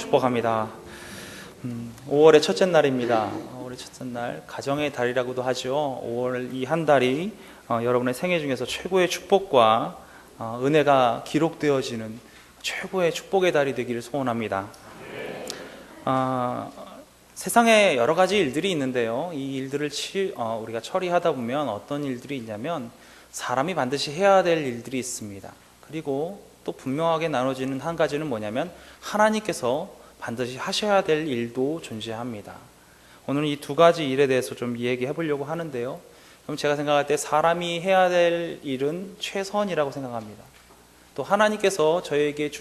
축복합니다. 5월의 첫째 날입니다. 5월의 첫째 날, 가정의 달이라고도 하죠. 5월 이 한 달이 여러분의 생애 중에서 최고의 축복과 은혜가 기록되어지는 최고의 축복의 달이 되기를 소원합니다. 세상에 여러 가지 일들이 있는데요. 이 일들을 우리가 처리하다 보면 어떤 일들이 있냐면 사람이 반드시 해야 될 일들이 있습니다. 그리고 또 분명하게 나눠지는 한 가지는 뭐냐면 하나님께서 반드시 하셔야 될 일도 존재합니다. 오늘은 이 두 가지 일에 대해서 좀 이야기해 보려고 하는데요. 그럼 제가 생각할 때 사람이 해야 될 일은 최선이라고 생각합니다. 또 하나님께서 저에게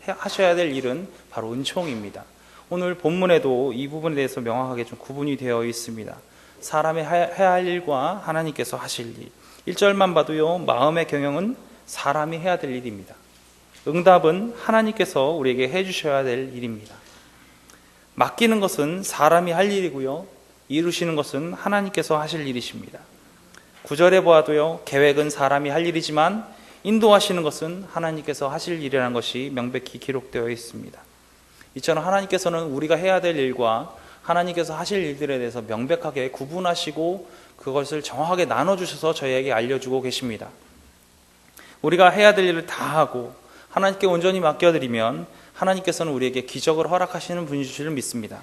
하셔야 될 일은 바로 은총입니다. 오늘 본문에도 이 부분에 대해서 명확하게 좀 구분이 되어 있습니다. 사람이 해야 할 일과 하나님께서 하실 일. 1절만 봐도요, 마음의 경영은 사람이 해야 될 일입니다. 응답은 하나님께서 우리에게 해주셔야 될 일입니다. 맡기는 것은 사람이 할 일이고요, 이루시는 것은 하나님께서 하실 일이십니다. 9절에 보아도요, 계획은 사람이 할 일이지만 인도하시는 것은 하나님께서 하실 일이라는 것이 명백히 기록되어 있습니다. 이처럼 하나님께서는 우리가 해야 될 일과 하나님께서 하실 일들에 대해서 명백하게 구분하시고 그것을 정확하게 나눠주셔서 저희에게 알려주고 계십니다. 우리가 해야 될 일을 다 하고 하나님께 온전히 맡겨드리면 하나님께서는 우리에게 기적을 허락하시는 분이실 줄 믿습니다.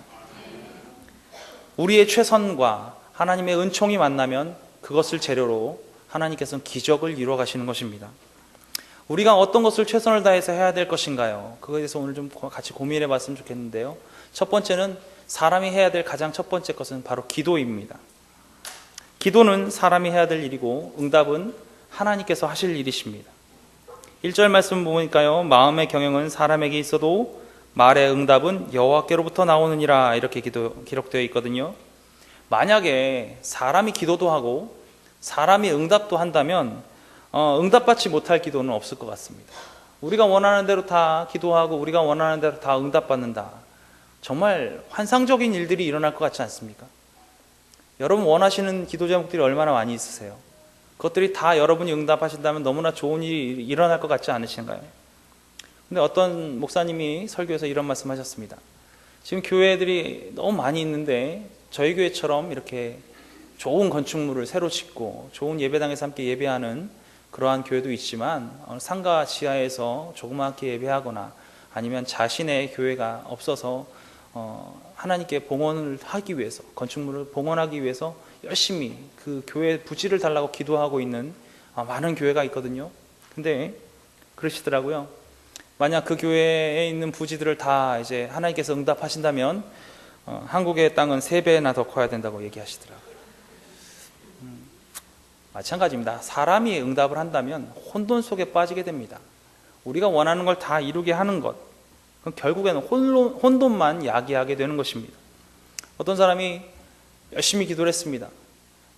우리의 최선과 하나님의 은총이 만나면 그것을 재료로 하나님께서는 기적을 이루어 가시는 것입니다. 우리가 어떤 것을 최선을 다해서 해야 될 것인가요? 그거에 대해서 오늘 좀 같이 고민해 봤으면 좋겠는데요. 첫 번째는 사람이 해야 될 가장 첫 번째 것은 바로 기도입니다. 기도는 사람이 해야 될 일이고 응답은 하나님께서 하실 일이십니다. 1절 말씀 보니까요, 마음의 경영은 사람에게 있어도 말의 응답은 여호와께로부터 나오느니라, 이렇게 기록되어 있거든요. 만약에 사람이 기도도 하고 사람이 응답도 한다면 응답받지 못할 기도는 없을 것 같습니다. 우리가 원하는 대로 다 기도하고 우리가 원하는 대로 다 응답받는다, 정말 환상적인 일들이 일어날 것 같지 않습니까? 여러분 원하시는 기도 제목들이 얼마나 많이 있으세요? 그것들이 다 여러분이 응답하신다면 너무나 좋은 일이 일어날 것 같지 않으신가요? 근데 어떤 목사님이 설교에서 이런 말씀 하셨습니다. 지금 교회들이 너무 많이 있는데 저희 교회처럼 이렇게 좋은 건축물을 새로 짓고 좋은 예배당에서 함께 예배하는 그러한 교회도 있지만 상가 지하에서 조그맣게 예배하거나 아니면 자신의 교회가 없어서 하나님께 봉헌을 하기 위해서, 건축물을 봉헌하기 위해서 열심히 그 교회 부지를 달라고 기도하고 있는 많은 교회가 있거든요. 근데 그러시더라고요. 만약 그 교회에 있는 부지들을 다 이제 하나님께서 응답하신다면 한국의 땅은 3배나 더 커야 된다고 얘기하시더라고요. 마찬가지입니다. 사람이 응답을 한다면 혼돈 속에 빠지게 됩니다. 우리가 원하는 걸 다 이루게 하는 것, 그럼 결국에는 혼돈만 야기하게 되는 것입니다. 어떤 사람이 열심히 기도를 했습니다.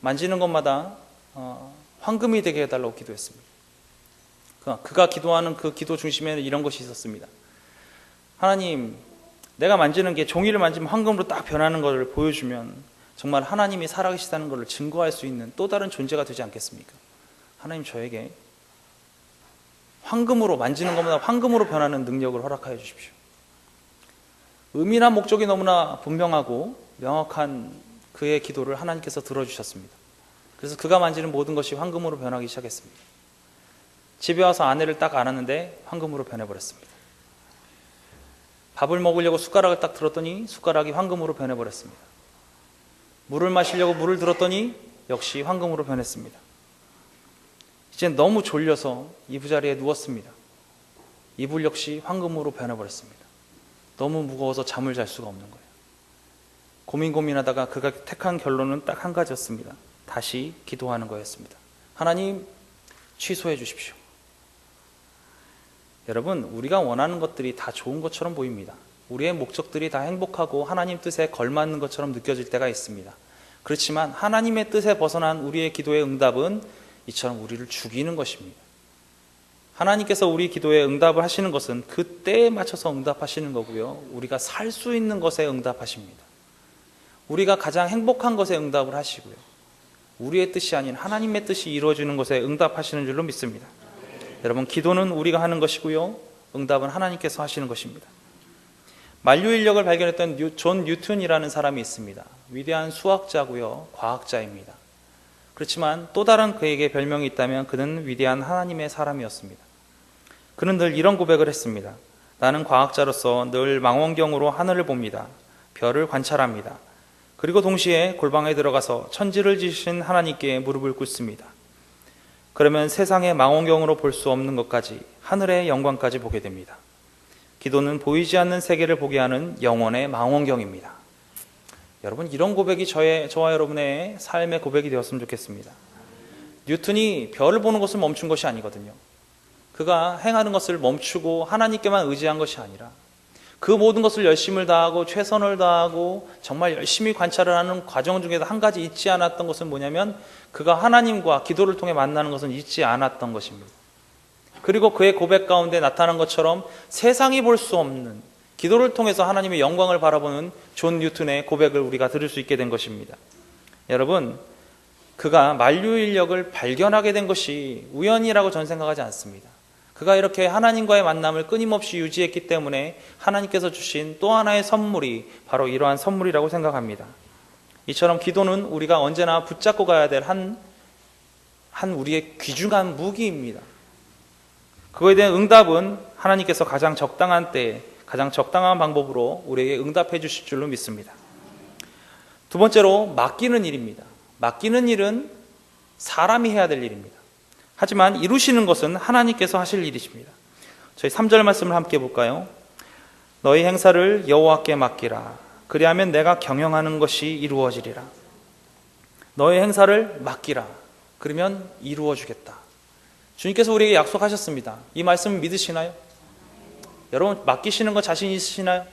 만지는 것마다 황금이 되게 해달라고 기도했습니다. 그가 기도하는 그 기도 중심에는 이런 것이 있었습니다. 하나님, 내가 만지는 게 종이를 만지면 황금으로 딱 변하는 것을 보여주면 정말 하나님이 살아계시다는 것을 증거할 수 있는 또 다른 존재가 되지 않겠습니까? 하나님, 저에게 황금으로, 만지는 것보다 황금으로 변하는 능력을 허락하여 주십시오. 의미나 목적이 너무나 분명하고 명확한 그의 기도를 하나님께서 들어주셨습니다. 그래서 그가 만지는 모든 것이 황금으로 변하기 시작했습니다. 집에 와서 아내를 딱 안았는데 황금으로 변해버렸습니다. 밥을 먹으려고 숟가락을 딱 들었더니 숟가락이 황금으로 변해버렸습니다. 물을 마시려고 물을 들었더니 역시 황금으로 변했습니다. 이제 너무 졸려서 이부자리에 누웠습니다. 이불 역시 황금으로 변해버렸습니다. 너무 무거워서 잠을 잘 수가 없는 거예요. 고민하다가 그가 택한 결론은 딱 한 가지였습니다. 다시 기도하는 거였습니다. 하나님, 취소해 주십시오. 여러분, 우리가 원하는 것들이 다 좋은 것처럼 보입니다. 우리의 목적들이 다 행복하고 하나님 뜻에 걸맞는 것처럼 느껴질 때가 있습니다. 그렇지만 하나님의 뜻에 벗어난 우리의 기도의 응답은 이처럼 우리를 죽이는 것입니다. 하나님께서 우리 기도에 응답을 하시는 것은 그 때에 맞춰서 응답하시는 거고요, 우리가 살 수 있는 것에 응답하십니다. 우리가 가장 행복한 것에 응답을 하시고요, 우리의 뜻이 아닌 하나님의 뜻이 이루어지는 것에 응답하시는 줄로 믿습니다. 여러분, 기도는 우리가 하는 것이고요, 응답은 하나님께서 하시는 것입니다. 만류 인력을 발견했던 존 뉴턴이라는 사람이 있습니다. 위대한 수학자고요, 과학자입니다. 그렇지만 또 다른 그에게 별명이 있다면 그는 위대한 하나님의 사람이었습니다. 그는 늘 이런 고백을 했습니다. 나는 과학자로서 늘 망원경으로 하늘을 봅니다. 별을 관찰합니다. 그리고 동시에 골방에 들어가서 천지를 지으신 하나님께 무릎을 꿇습니다. 그러면 세상의 망원경으로 볼 수 없는 것까지, 하늘의 영광까지 보게 됩니다. 기도는 보이지 않는 세계를 보게 하는 영혼의 망원경입니다. 여러분, 이런 고백이 저와 여러분의 삶의 고백이 되었으면 좋겠습니다. 뉴턴이 별을 보는 것을 멈춘 것이 아니거든요. 그가 행하는 것을 멈추고 하나님께만 의지한 것이 아니라 그 모든 것을 열심을 다하고 최선을 다하고 정말 열심히 관찰을 하는 과정 중에서 한 가지 잊지 않았던 것은 뭐냐면 그가 하나님과 기도를 통해 만나는 것은 잊지 않았던 것입니다. 그리고 그의 고백 가운데 나타난 것처럼 세상이 볼 수 없는 기도를 통해서 하나님의 영광을 바라보는 존 뉴턴의 고백을 우리가 들을 수 있게 된 것입니다. 여러분, 그가 만류 인력을 발견하게 된 것이 우연이라고 저는 생각하지 않습니다. 그가 이렇게 하나님과의 만남을 끊임없이 유지했기 때문에 하나님께서 주신 또 하나의 선물이 바로 이러한 선물이라고 생각합니다. 이처럼 기도는 우리가 언제나 붙잡고 가야 될 한 우리의 귀중한 무기입니다. 그거에 대한 응답은 하나님께서 가장 적당한 때에 가장 적당한 방법으로 우리에게 응답해 주실 줄로 믿습니다. 두 번째로 맡기는 일입니다. 맡기는 일은 사람이 해야 될 일입니다. 하지만 이루시는 것은 하나님께서 하실 일이십니다. 저희 3절 말씀을 함께 볼까요? 너희 행사를 여호와께 맡기라. 그리하면 내가 경영하는 것이 이루어지리라. 너희 행사를 맡기라. 그러면 이루어 주겠다. 주님께서 우리에게 약속하셨습니다. 이 말씀을 믿으시나요? 여러분, 맡기시는 거 자신 있으시나요?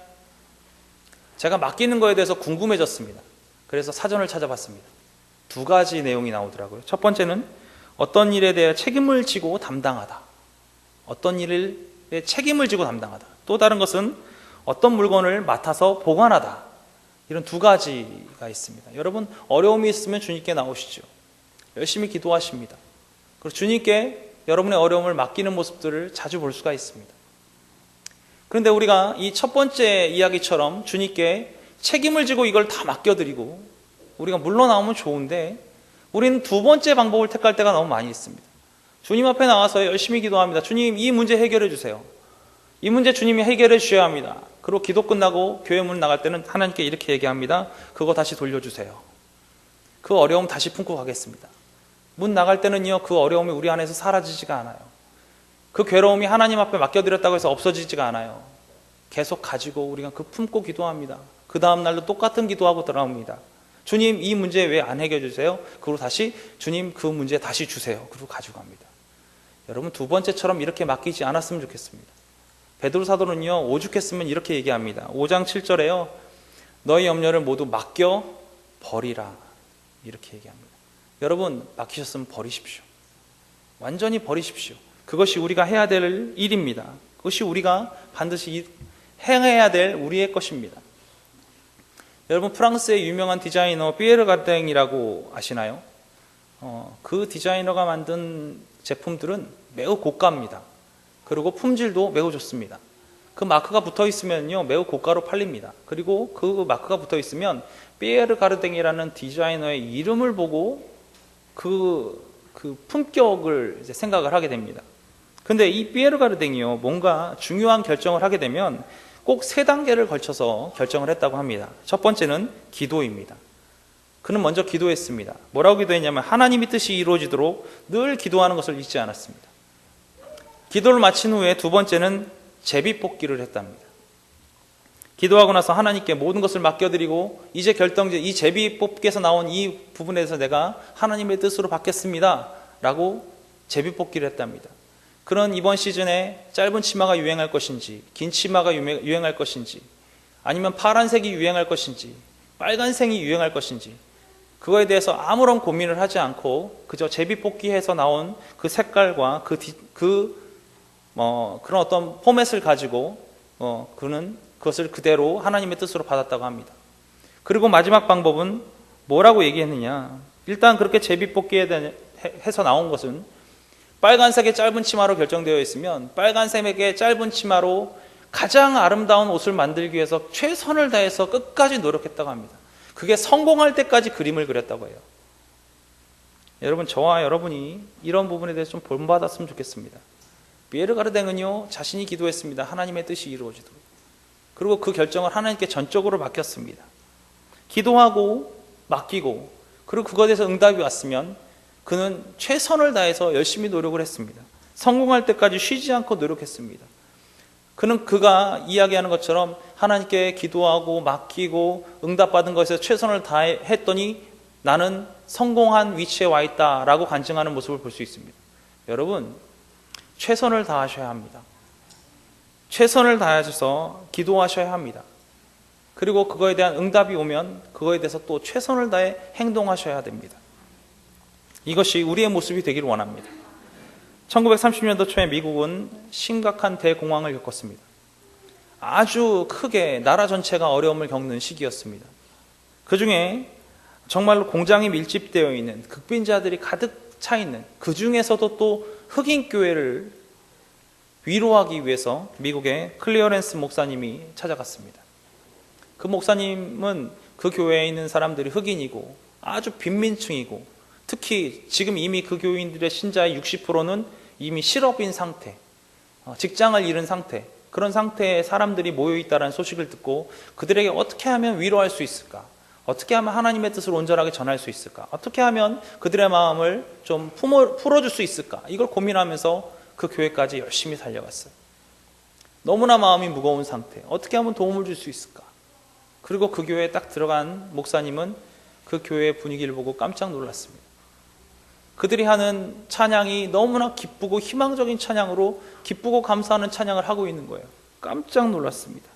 제가 맡기는 거에 대해서 궁금해졌습니다. 그래서 사전을 찾아봤습니다. 2가지 내용이 나오더라고요. 첫 번째는 어떤 일에 대해 책임을 지고 담당하다. 어떤 일에 책임을 지고 담당하다. 또 다른 것은 어떤 물건을 맡아서 보관하다. 이런 2가지가 있습니다. 여러분, 어려움이 있으면 주님께 나오시죠. 열심히 기도하십니다. 그리고 주님께 여러분의 어려움을 맡기는 모습들을 자주 볼 수가 있습니다. 그런데 우리가 이 첫 번째 이야기처럼 주님께 책임을 지고 이걸 다 맡겨드리고 우리가 물러나오면 좋은데 우리는 두 번째 방법을 택할 때가 너무 많이 있습니다. 주님 앞에 나와서 열심히 기도합니다. 주님, 이 문제 해결해 주세요. 이 문제 주님이 해결해 주셔야 합니다. 그리고 기도 끝나고 교회 문 나갈 때는 하나님께 이렇게 얘기합니다. 그거 다시 돌려주세요. 그 어려움 다시 품고 가겠습니다. 문 나갈 때는요, 그 어려움이 우리 안에서 사라지지가 않아요. 그 괴로움이 하나님 앞에 맡겨드렸다고 해서 없어지지가 않아요. 계속 가지고 우리가 그 품고 기도합니다. 그 다음 날도 똑같은 기도하고 돌아옵니다. 주님, 이 문제 왜 안 해결해 주세요? 그리고 다시 주님, 그 문제 다시 주세요. 그리고 가지고 갑니다. 여러분, 두 번째처럼 이렇게 맡기지 않았으면 좋겠습니다. 베드로 사도는요, 오죽했으면 이렇게 얘기합니다. 5장 7절에요. 너희 염려를 모두 맡겨 버리라. 이렇게 얘기합니다. 여러분, 맡기셨으면 버리십시오. 완전히 버리십시오. 그것이 우리가 해야 될 일입니다. 그것이 우리가 반드시 행해야 될 우리의 것입니다. 여러분, 프랑스의 유명한 디자이너 피에르 가댕이라고 아시나요? 그 디자이너가 만든 제품들은 매우 고가입니다. 그리고 품질도 매우 좋습니다. 그 마크가 붙어 있으면요, 매우 고가로 팔립니다. 그리고 그 마크가 붙어 있으면 피에르 가르댕이라는 디자이너의 이름을 보고 그 품격을 이제 생각을 하게 됩니다. 근데 이 피에르 가르댕이요, 뭔가 중요한 결정을 하게 되면 꼭 3단계를 걸쳐서 결정을 했다고 합니다. 첫 번째는 기도입니다. 그는 먼저 기도했습니다. 뭐라고 기도했냐면 하나님의 뜻이 이루어지도록 늘 기도하는 것을 잊지 않았습니다. 기도를 마친 후에 두 번째는 제비뽑기를 했답니다. 기도하고 나서 하나님께 모든 것을 맡겨드리고 이제 결정제, 이 제비뽑기에서 나온 이 부분에서 내가 하나님의 뜻으로 받겠습니다 라고 제비뽑기를 했답니다. 그런 이번 시즌에 짧은 치마가 유행할 것인지, 긴 치마가 유행할 것인지, 아니면 파란색이 유행할 것인지, 빨간색이 유행할 것인지, 그거에 대해서 아무런 고민을 하지 않고 그저 제비뽑기해서 나온 그 색깔과 그런 어떤 포맷을 가지고 그는 그것을 그대로 하나님의 뜻으로 받았다고 합니다. 그리고 마지막 방법은 뭐라고 얘기했느냐? 일단 그렇게 제비뽑기해서 나온 것은 빨간색의 짧은 치마로 결정되어 있으면 빨간색의 짧은 치마로 가장 아름다운 옷을 만들기 위해서 최선을 다해서 끝까지 노력했다고 합니다. 그게 성공할 때까지 그림을 그렸다고 해요. 여러분, 저와 여러분이 이런 부분에 대해서 좀 본받았으면 좋겠습니다. 비에르 가르댕은요, 자신이 기도했습니다. 하나님의 뜻이 이루어지도록. 그리고 그 결정을 하나님께 전적으로 맡겼습니다. 기도하고 맡기고, 그리고 그것에 대해서 응답이 왔으면 그는 최선을 다해서 열심히 노력을 했습니다. 성공할 때까지 쉬지 않고 노력했습니다. 그는 그가 이야기하는 것처럼 하나님께 기도하고 맡기고 응답받은 것에서 최선을 다했더니 나는 성공한 위치에 와 있다라고 간증하는 모습을 볼 수 있습니다. 여러분, 최선을 다하셔야 합니다. 최선을 다하셔서 기도하셔야 합니다. 그리고 그거에 대한 응답이 오면 그거에 대해서 또 최선을 다해 행동하셔야 됩니다. 이것이 우리의 모습이 되기를 원합니다. 1930년도 초에 미국은 심각한 대공황을 겪었습니다. 아주 크게 나라 전체가 어려움을 겪는 시기였습니다. 그 중에 정말로 공장이 밀집되어 있는 극빈자들이 가득 차 있는, 그 중에서도 또 흑인 교회를 위로하기 위해서 미국의 클리어렌스 목사님이 찾아갔습니다. 그 목사님은 그 교회에 있는 사람들이 흑인이고 아주 빈민층이고, 특히 지금 이미 그 교인들의 신자의 60%는 이미 실업인 상태, 직장을 잃은 상태, 그런 상태에 사람들이 모여있다는 소식을 듣고 그들에게 어떻게 하면 위로할 수 있을까? 어떻게 하면 하나님의 뜻을 온전하게 전할 수 있을까? 어떻게 하면 그들의 마음을 좀 풀어줄 수 있을까? 이걸 고민하면서 그 교회까지 열심히 달려갔어요. 너무나 마음이 무거운 상태, 어떻게 하면 도움을 줄 수 있을까? 그리고 그 교회에 딱 들어간 목사님은 그 교회의 분위기를 보고 깜짝 놀랐습니다. 그들이 하는 찬양이 너무나 기쁘고 희망적인 찬양으로 기쁘고 감사하는 찬양을 하고 있는 거예요. 깜짝 놀랐습니다.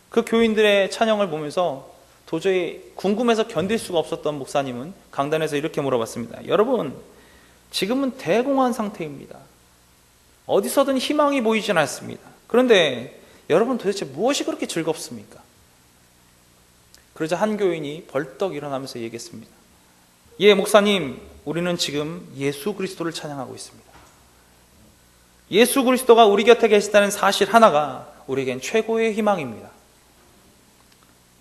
그 교인들의 찬양을 보면서 도저히 궁금해서 견딜 수가 없었던 목사님은 강단에서 이렇게 물어봤습니다. 여러분, 지금은 대공황 상태입니다. 어디서든 희망이 보이진 않습니다. 그런데 여러분, 도대체 무엇이 그렇게 즐겁습니까? 그러자 한 교인이 벌떡 일어나면서 얘기했습니다. 예, 목사님, 우리는 지금 예수 그리스도를 찬양하고 있습니다. 예수 그리스도가 우리 곁에 계시다는 사실 하나가 우리에겐 최고의 희망입니다.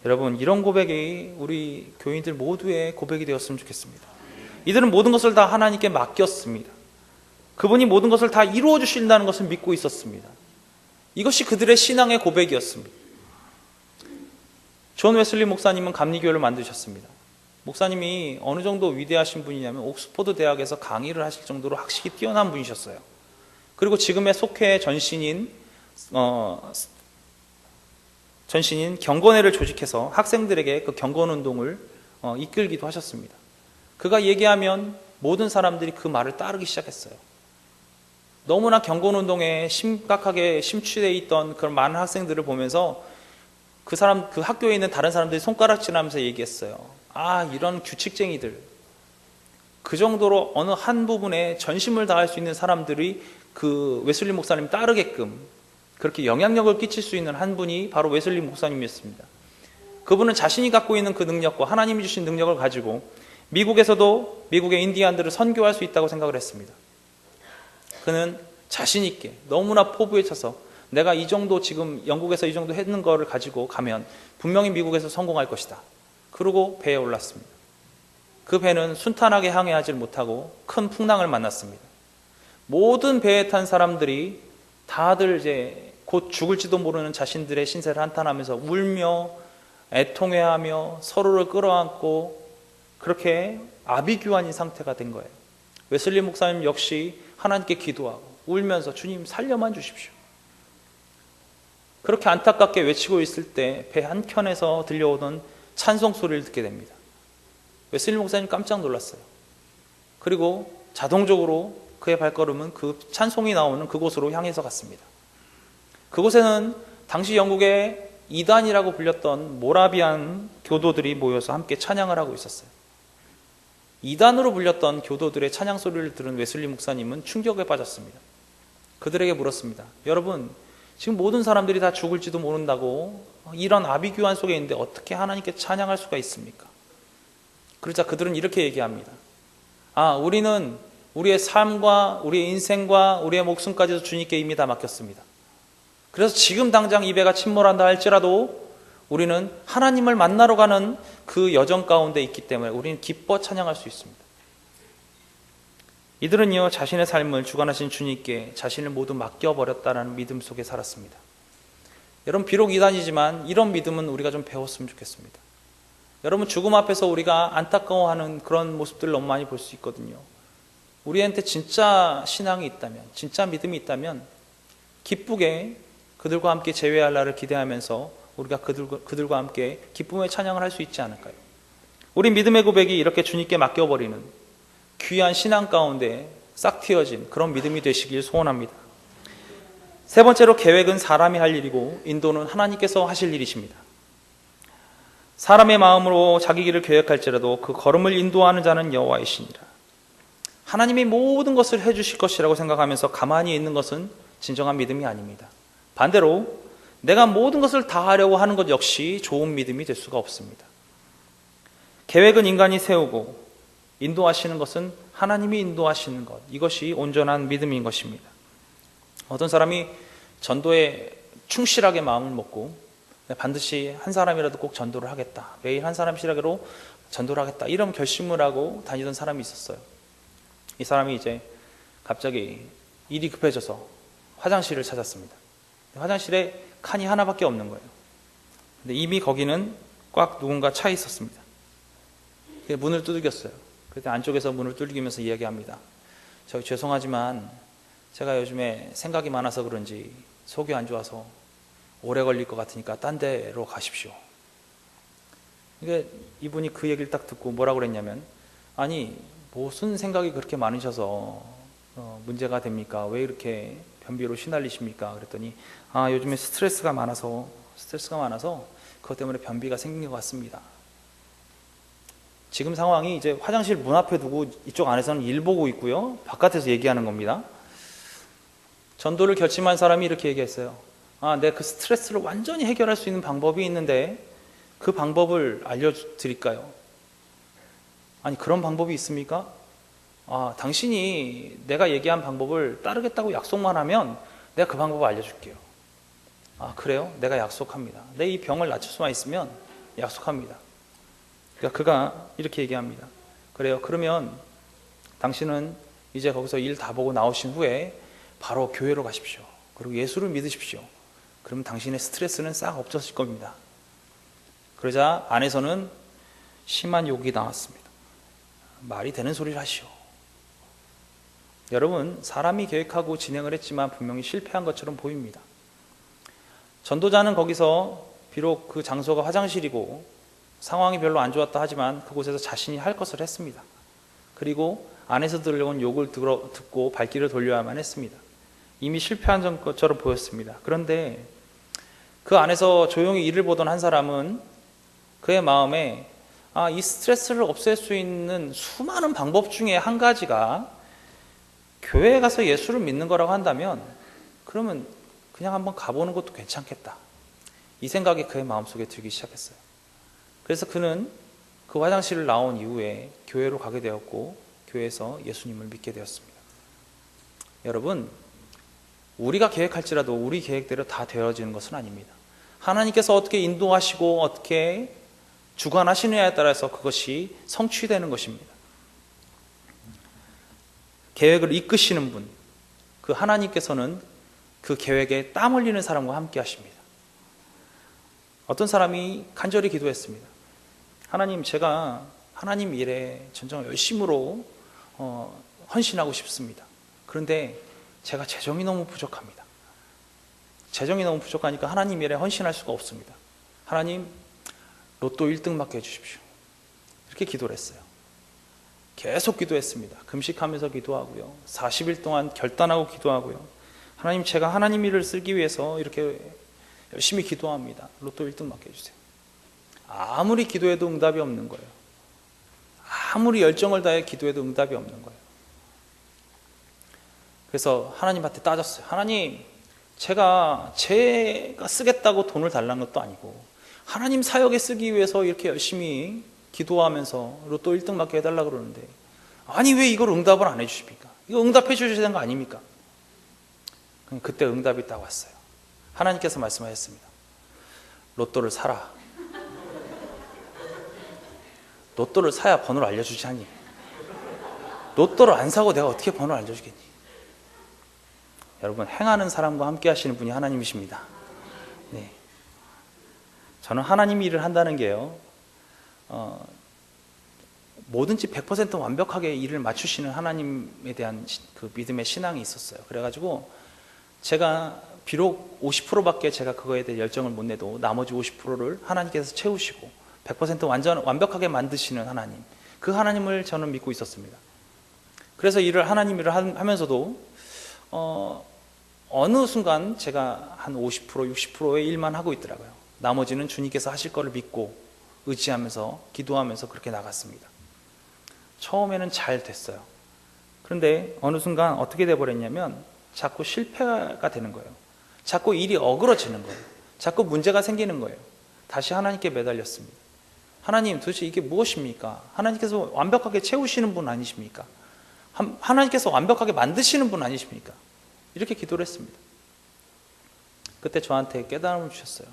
여러분, 이런 고백이 우리 교인들 모두의 고백이 되었으면 좋겠습니다. 이들은 모든 것을 다 하나님께 맡겼습니다. 그분이 모든 것을 다 이루어 주신다는 것을 믿고 있었습니다. 이것이 그들의 신앙의 고백이었습니다. 존 웨슬리 목사님은 감리교회를 만드셨습니다. 목사님이 어느 정도 위대하신 분이냐면 옥스퍼드 대학에서 강의를 하실 정도로 학식이 뛰어난 분이셨어요. 그리고 지금의 속회 전신인 경건회를 조직해서 학생들에게 그 경건운동을 이끌기도 하셨습니다. 그가 얘기하면 모든 사람들이 그 말을 따르기 시작했어요. 너무나 경건운동에 심각하게 심취되어 있던 그런 많은 학생들을 보면서 그 학교에 있는 다른 사람들이 손가락질하면서 얘기했어요. 아, 이런 규칙쟁이들. 그 정도로 어느 한 부분에 전심을 다할 수 있는 사람들이 그 웨슬리 목사님 따르게끔 그렇게 영향력을 끼칠 수 있는 한 분이 바로 웨슬리 목사님이었습니다. 그분은 자신이 갖고 있는 그 능력과 하나님이 주신 능력을 가지고 미국에서도 미국의 인디안들을 선교할 수 있다고 생각을 했습니다. 그는 자신 있게 너무나 포부에 차서 내가 이 정도 지금 영국에서 이 정도 했는 거를 가지고 가면 분명히 미국에서 성공할 것이다. 그러고 배에 올랐습니다. 그 배는 순탄하게 항해하지 못하고 큰 풍랑을 만났습니다. 모든 배에 탄 사람들이 다들 이제 곧 죽을지도 모르는 자신들의 신세를 한탄하면서 울며 애통해하며 서로를 끌어안고 그렇게 아비규환인 상태가 된 거예요. 웨슬리 목사님 역시 하나님께 기도하고 울면서 주님 살려만 주십시오. 그렇게 안타깝게 외치고 있을 때 배 한켠에서 들려오던 찬송 소리를 듣게 됩니다. 웨슬리 목사님 깜짝 놀랐어요. 그리고 자동적으로 그의 발걸음은 그 찬송이 나오는 그곳으로 향해서 갔습니다. 그곳에는 당시 영국의 이단이라고 불렸던 모라비안 교도들이 모여서 함께 찬양을 하고 있었어요. 이단으로 불렸던 교도들의 찬양 소리를 들은 웨슬리 목사님은 충격에 빠졌습니다. 그들에게 물었습니다. 여러분, 지금 모든 사람들이 다 죽을지도 모른다고 이런 아비규환 속에 있는데 어떻게 하나님께 찬양할 수가 있습니까? 그러자 그들은 이렇게 얘기합니다. 아, 우리는 우리의 삶과 우리의 인생과 우리의 목숨까지도 주님께 이미 다 맡겼습니다. 그래서 지금 당장 이 배가 침몰한다 할지라도 우리는 하나님을 만나러 가는 그 여정 가운데 있기 때문에 우리는 기뻐 찬양할 수 있습니다. 이들은요, 자신의 삶을 주관하신 주님께 자신을 모두 맡겨버렸다는 믿음 속에 살았습니다. 여러분, 비록 이단이지만 이런 믿음은 우리가 좀 배웠으면 좋겠습니다. 여러분, 죽음 앞에서 우리가 안타까워하는 그런 모습들을 너무 많이 볼 수 있거든요. 우리한테 진짜 신앙이 있다면, 진짜 믿음이 있다면 기쁘게 그들과 함께 재회할 날을 기대하면서 우리가 그들과 함께 기쁨의 찬양을 할 수 있지 않을까요? 우리 믿음의 고백이 이렇게 주님께 맡겨버리는 귀한 신앙 가운데 싹 틔어진 그런 믿음이 되시길 소원합니다. 세 번째로, 계획은 사람이 할 일이고 인도는 하나님께서 하실 일이십니다. 사람의 마음으로 자기 길을 계획할지라도 그 걸음을 인도하는 자는 여호와이시니라. 하나님이 모든 것을 해주실 것이라고 생각하면서 가만히 있는 것은 진정한 믿음이 아닙니다. 반대로 내가 모든 것을 다 하려고 하는 것 역시 좋은 믿음이 될 수가 없습니다. 계획은 인간이 세우고 인도하시는 것은 하나님이 인도하시는 것, 이것이 온전한 믿음인 것입니다. 어떤 사람이 전도에 충실하게 마음을 먹고 반드시 한 사람이라도 꼭 전도를 하겠다, 매일 한 사람씩이라도 전도를 하겠다, 이런 결심을 하고 다니던 사람이 있었어요. 이 사람이 이제 갑자기 일이 급해져서 화장실을 찾았습니다. 화장실에 칸이 하나밖에 없는 거예요. 근데 이미 거기는 꽉 누군가 차 있었습니다. 문을 두들겼어요. 그때 안쪽에서 문을 두들기면서 이야기합니다. 저기 죄송하지만 제가 요즘에 생각이 많아서 그런지 속이 안 좋아서 오래 걸릴 것 같으니까 딴 데로 가십시오. 이게 이분이 그 얘기를 딱 듣고 뭐라고 그랬냐면, 아니 무슨 생각이 그렇게 많으셔서 문제가 됩니까? 왜 이렇게 변비로 시달리십니까? 그랬더니 요즘에 스트레스가 많아서 그것 때문에 변비가 생긴 것 같습니다. 지금 상황이 이제 화장실 문 앞에 두고 이쪽 안에서는 일 보고 있고요, 바깥에서 얘기하는 겁니다. 전도를 결심한 사람이 이렇게 얘기했어요. 내가 그 스트레스를 완전히 해결할 수 있는 방법이 있는데 그 방법을 알려드릴까요? 아니, 그런 방법이 있습니까? 당신이 내가 얘기한 방법을 따르겠다고 약속만 하면 내가 그 방법을 알려줄게요. 그래요? 내가 약속합니다. 내 이 병을 낮출 수만 있으면 약속합니다. 그러니까 그가 이렇게 얘기합니다. 그래요, 그러면 당신은 이제 거기서 일 다 보고 나오신 후에 바로 교회로 가십시오. 그리고 예수를 믿으십시오. 그러면 당신의 스트레스는 싹 없어질 겁니다. 그러자 안에서는 심한 욕이 나왔습니다. 말이 되는 소리를 하시오. 여러분, 사람이 계획하고 진행을 했지만 분명히 실패한 것처럼 보입니다. 전도자는 거기서 비록 그 장소가 화장실이고 상황이 별로 안 좋았다 하지만 그곳에서 자신이 할 것을 했습니다. 그리고 안에서 들려온 욕을 듣고 발길을 돌려야만 했습니다. 이미 실패한 것처럼 보였습니다. 그런데 그 안에서 조용히 일을 보던 한 사람은 그의 마음에 이 스트레스를 없앨 수 있는 수많은 방법 중에 한 가지가 교회에 가서 예수를 믿는 거라고 한다면 그러면 그냥 한번 가보는 것도 괜찮겠다, 이 생각이 그의 마음속에 들기 시작했어요. 그래서 그는 그 화장실을 나온 이후에 교회로 가게 되었고 교회에서 예수님을 믿게 되었습니다. 여러분, 우리가 계획할지라도 우리 계획대로 다 되어지는 것은 아닙니다. 하나님께서 어떻게 인도하시고 어떻게 주관하시느냐에 따라서 그것이 성취되는 것입니다. 계획을 이끄시는 분, 그 하나님께서는 그 계획에 땀 흘리는 사람과 함께 하십니다. 어떤 사람이 간절히 기도했습니다. 하나님, 제가 하나님 일에 전정 열심으로 헌신하고 싶습니다. 그런데 제가 재정이 너무 부족합니다. 재정이 너무 부족하니까 하나님 일에 헌신할 수가 없습니다. 하나님, 로또 1등 맞게 해주십시오. 이렇게 기도를 했어요. 계속 기도했습니다. 금식하면서 기도하고요, 40일 동안 결단하고 기도하고요. 하나님, 제가 하나님 일을 쓰기 위해서 이렇게 열심히 기도합니다. 로또 1등 맞게 해주세요. 아무리 기도해도 응답이 없는 거예요. 아무리 열정을 다해 기도해도 응답이 없는 거예요. 그래서 하나님한테 따졌어요. 하나님, 제가 쓰겠다고 돈을 달라는 것도 아니고 하나님 사역에 쓰기 위해서 이렇게 열심히 기도하면서 로또 1등 맞게 해달라고 그러는데 아니 왜 이걸 응답을 안 해주십니까? 이거 응답해 주셔야 되는 거 아닙니까? 그때 응답이 딱 왔어요. 하나님께서 말씀하셨습니다. 로또를 사라. 로또를 사야 번호를 알려주지 않니? 로또를 안 사고 내가 어떻게 번호를 알려주겠니? 여러분, 행하는 사람과 함께 하시는 분이 하나님이십니다. 네. 저는 하나님이 일을 한다는 게요, 뭐든지 100% 완벽하게 일을 맞추시는 하나님에 대한 그 믿음의 신앙이 있었어요. 그래가지고 제가 비록 50%밖에 제가 그거에 대해 열정을 못 내도 나머지 50%를 하나님께서 채우시고 100% 완벽하게 만드시는 하나님, 그 하나님을 저는 믿고 있었습니다. 그래서 하나님 일을 하면서도 어느 순간 제가 한 50%, 60%의 일만 하고 있더라고요. 나머지는 주님께서 하실 거를 믿고 의지하면서 기도하면서 그렇게 나갔습니다. 처음에는 잘 됐어요. 그런데 어느 순간 어떻게 돼버렸냐면 자꾸 실패가 되는 거예요. 자꾸 일이 어그러지는 거예요. 자꾸 문제가 생기는 거예요. 다시 하나님께 매달렸습니다. 하나님, 도대체 이게 무엇입니까? 하나님께서 완벽하게 채우시는 분 아니십니까? 하나님께서 완벽하게 만드시는 분 아니십니까? 이렇게 기도를 했습니다. 그때 저한테 깨달음을 주셨어요.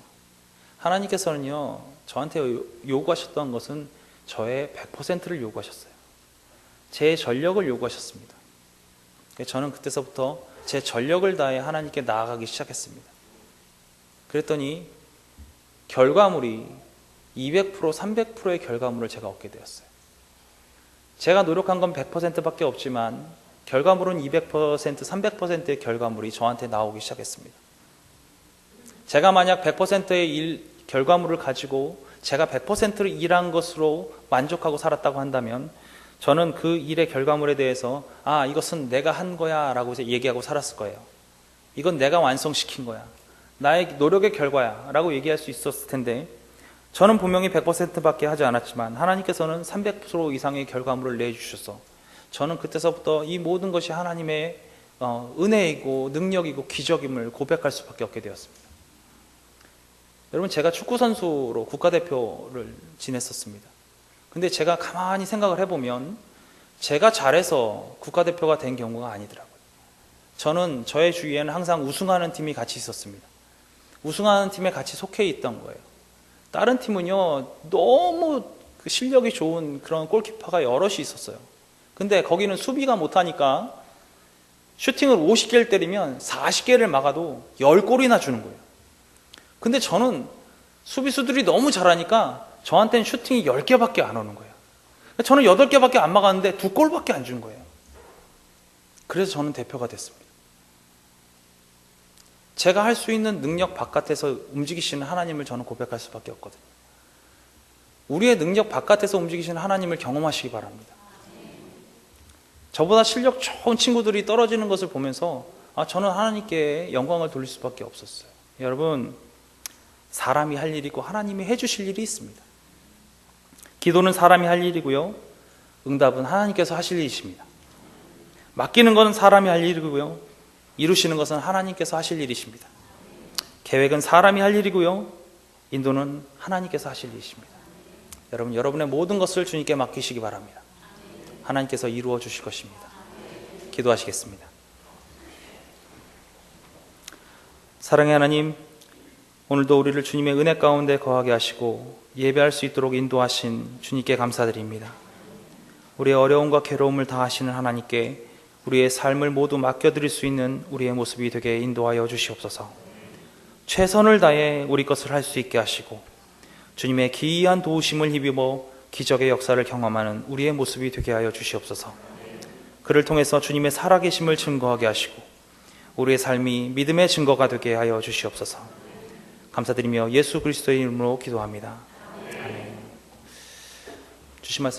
하나님께서는요, 저한테 요구하셨던 것은 저의 100%를 요구하셨어요. 제 전력을 요구하셨습니다. 저는 그때서부터 제 전력을 다해 하나님께 나아가기 시작했습니다. 그랬더니 결과물이 200%, 300%의 결과물을 제가 얻게 되었어요. 제가 노력한 건 100%밖에 없지만 결과물은 200%, 300%의 결과물이 저한테 나오기 시작했습니다. 제가 만약 100%의 결과물을 가지고 제가 100%를 일한 것으로 만족하고 살았다고 한다면 저는 그 일의 결과물에 대해서 이것은 내가 한 거야 라고 얘기하고 살았을 거예요. 이건 내가 완성시킨 거야. 나의 노력의 결과야 라고 얘기할 수 있었을 텐데, 저는 분명히 100%밖에 하지 않았지만 하나님께서는 300% 이상의 결과물을 내주셔서 저는 그때서부터 이 모든 것이 하나님의 은혜이고 능력이고 기적임을 고백할 수밖에 없게 되었습니다. 여러분, 제가 축구선수로 국가대표를 지냈었습니다. 근데 제가 가만히 생각을 해보면 제가 잘해서 국가대표가 된 경우가 아니더라고요. 저는 저의 주위에는 항상 우승하는 팀이 같이 있었습니다. 우승하는 팀에 같이 속해 있던 거예요. 다른 팀은요, 너무 실력이 좋은 그런 골키퍼가 여럿이 있었어요. 근데 거기는 수비가 못하니까 슈팅을 50개를 때리면 40개를 막아도 10골이나 주는 거예요. 근데 저는 수비수들이 너무 잘하니까 저한테는 슈팅이 10개밖에 안 오는 거예요. 저는 8개밖에 안 막았는데 2골밖에 안 준 거예요. 그래서 저는 대표가 됐습니다. 제가 할 수 있는 능력 바깥에서 움직이시는 하나님을 저는 고백할 수밖에 없거든요. 우리의 능력 바깥에서 움직이시는 하나님을 경험하시기 바랍니다. 저보다 실력 좋은 친구들이 떨어지는 것을 보면서 저는 하나님께 영광을 돌릴 수밖에 없었어요. 여러분, 사람이 할 일이 있고 하나님이 해주실 일이 있습니다. 기도는 사람이 할 일이고요, 응답은 하나님께서 하실 일이십니다. 맡기는 것은 사람이 할 일이고요, 이루시는 것은 하나님께서 하실 일이십니다. 계획은 사람이 할 일이고요, 인도는 하나님께서 하실 일이십니다. 여러분, 여러분의 모든 것을 주님께 맡기시기 바랍니다. 하나님께서 이루어 주실 것입니다. 기도하시겠습니다. 사랑의 하나님, 오늘도 우리를 주님의 은혜 가운데 거하게 하시고 예배할 수 있도록 인도하신 주님께 감사드립니다. 우리의 어려움과 괴로움을 다하시는 하나님께 우리의 삶을 모두 맡겨드릴 수 있는 우리의 모습이 되게 인도하여 주시옵소서. 최선을 다해 우리 것을 할 수 있게 하시고 주님의 기이한 도우심을 힘입어 기적의 역사를 경험하는 우리의 모습이 되게 하여 주시옵소서. 그를 통해서 주님의 살아계심을 증거하게 하시고 우리의 삶이 믿음의 증거가 되게 하여 주시옵소서. 감사드리며 예수 그리스도의 이름으로 기도합니다. 아멘. 주신 말씀